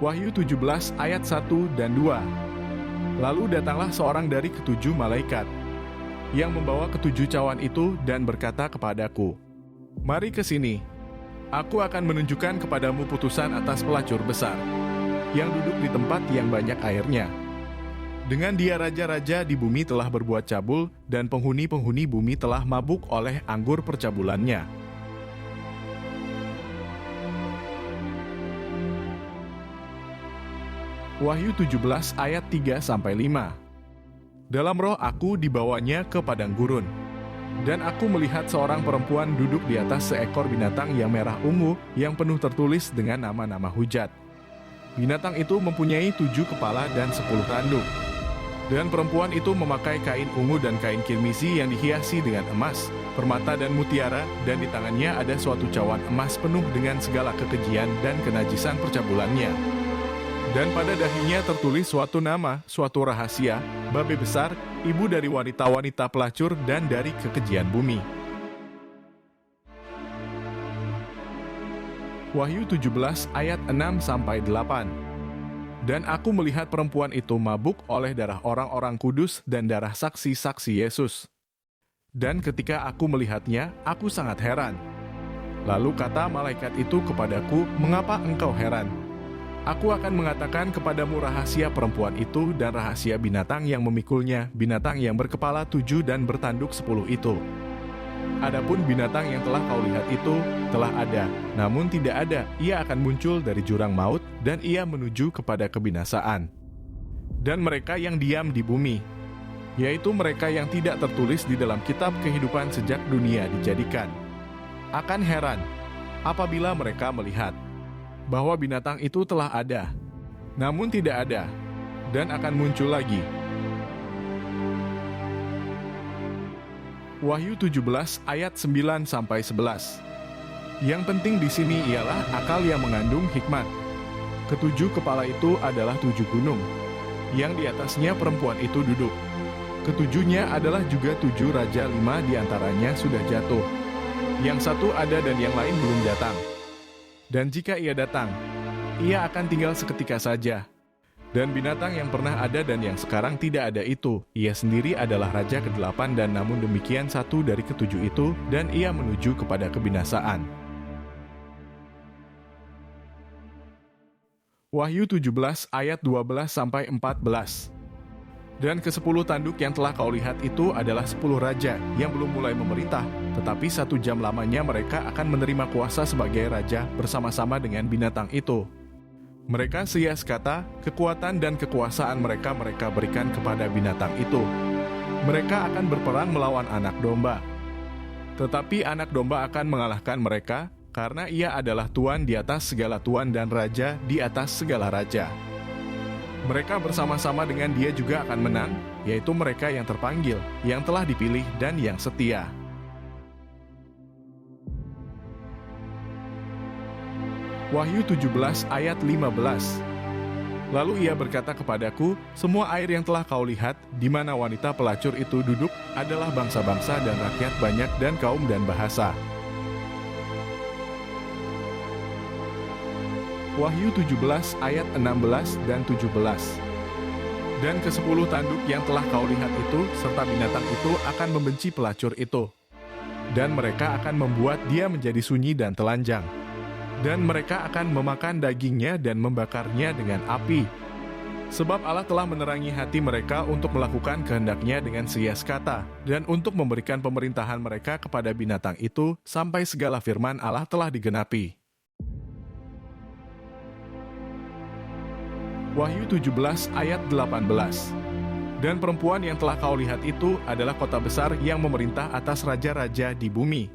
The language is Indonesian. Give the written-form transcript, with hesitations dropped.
Wahyu 17 ayat 1 dan 2. Lalu datanglah seorang dari ketujuh malaikat yang membawa ketujuh cawan itu dan berkata kepadaku, "Mari ke sini. Aku akan menunjukkan kepadamu putusan atas pelacur besar yang duduk di tempat yang banyak airnya. Dengan dia raja-raja di bumi telah berbuat cabul dan penghuni-penghuni bumi telah mabuk oleh anggur percabulannya." Wahyu 17 ayat 3-5. Dalam roh aku dibawanya ke padang gurun, dan aku melihat seorang perempuan duduk di atas seekor binatang yang merah ungu yang penuh tertulis dengan nama-nama hujat. Binatang itu mempunyai 7 kepala dan 10 tanduk. Dan perempuan itu memakai kain ungu dan kain kirmisi yang dihiasi dengan emas, permata dan mutiara, dan di tangannya ada suatu cawan emas penuh dengan segala kekejian dan kenajisan percabulannya. Dan pada dahinya tertulis suatu nama, suatu rahasia, babe besar, ibu dari wanita-wanita pelacur dan dari kekejian bumi. Wahyu 17 ayat 6-8. Dan aku melihat perempuan itu mabuk oleh darah orang-orang kudus dan darah saksi-saksi Yesus. Dan ketika aku melihatnya, aku sangat heran. Lalu kata malaikat itu kepadaku, "Mengapa engkau heran? Aku akan mengatakan kepadamu rahasia perempuan itu dan rahasia binatang yang memikulnya, binatang yang berkepala 7 dan bertanduk 10 itu. Adapun binatang yang telah kau lihat itu telah ada, namun tidak ada, ia akan muncul dari jurang maut, dan ia menuju kepada kebinasaan. Dan mereka yang diam di bumi, yaitu mereka yang tidak tertulis di dalam kitab kehidupan sejak dunia dijadikan, akan heran apabila mereka melihat bahwa binatang itu telah ada, namun tidak ada, dan akan muncul lagi." Wahyu 17 ayat 9-11. Yang penting di sini ialah akal yang mengandung hikmat. Ketujuh kepala itu adalah 7 gunung, yang di atasnya perempuan itu duduk. Ketujuhnya adalah juga 7 raja, 5 diantaranya sudah jatuh. Yang satu ada dan yang lain belum datang. Dan jika ia datang, ia akan tinggal seketika saja. Dan binatang yang pernah ada dan yang sekarang tidak ada itu, ia sendiri adalah raja ke-8 dan namun demikian satu dari ketujuh itu, dan ia menuju kepada kebinasaan. Wahyu 17 ayat 12-14. Dan ke-10 tanduk yang telah kau lihat itu adalah 10 raja yang belum mulai memerintah, tetapi 1 jam lamanya mereka akan menerima kuasa sebagai raja bersama-sama dengan binatang itu. Mereka sehias kata, kekuatan dan kekuasaan mereka berikan kepada binatang itu. Mereka akan berperang melawan anak domba. Tetapi anak domba akan mengalahkan mereka, karena ia adalah Tuan di atas segala tuan dan raja di atas segala raja. Mereka bersama-sama dengan dia juga akan menang, yaitu mereka yang terpanggil, yang telah dipilih dan yang setia. Wahyu 17 ayat 15. Lalu ia berkata kepadaku, "Semua air yang telah kau lihat, di mana wanita pelacur itu duduk, adalah bangsa-bangsa dan rakyat banyak dan kaum dan bahasa." Wahyu 17 ayat 16 dan 17. Dan ke-10 tanduk yang telah kau lihat itu, serta binatang itu akan membenci pelacur itu. Dan mereka akan membuat dia menjadi sunyi dan telanjang. Dan mereka akan memakan dagingnya dan membakarnya dengan api. Sebab Allah telah menerangi hati mereka untuk melakukan kehendaknya dengan sehias kata, dan untuk memberikan pemerintahan mereka kepada binatang itu, sampai segala firman Allah telah digenapi. Wahyu 17 ayat 18. Dan perempuan yang telah kau lihat itu adalah kota besar yang memerintah atas raja-raja di bumi.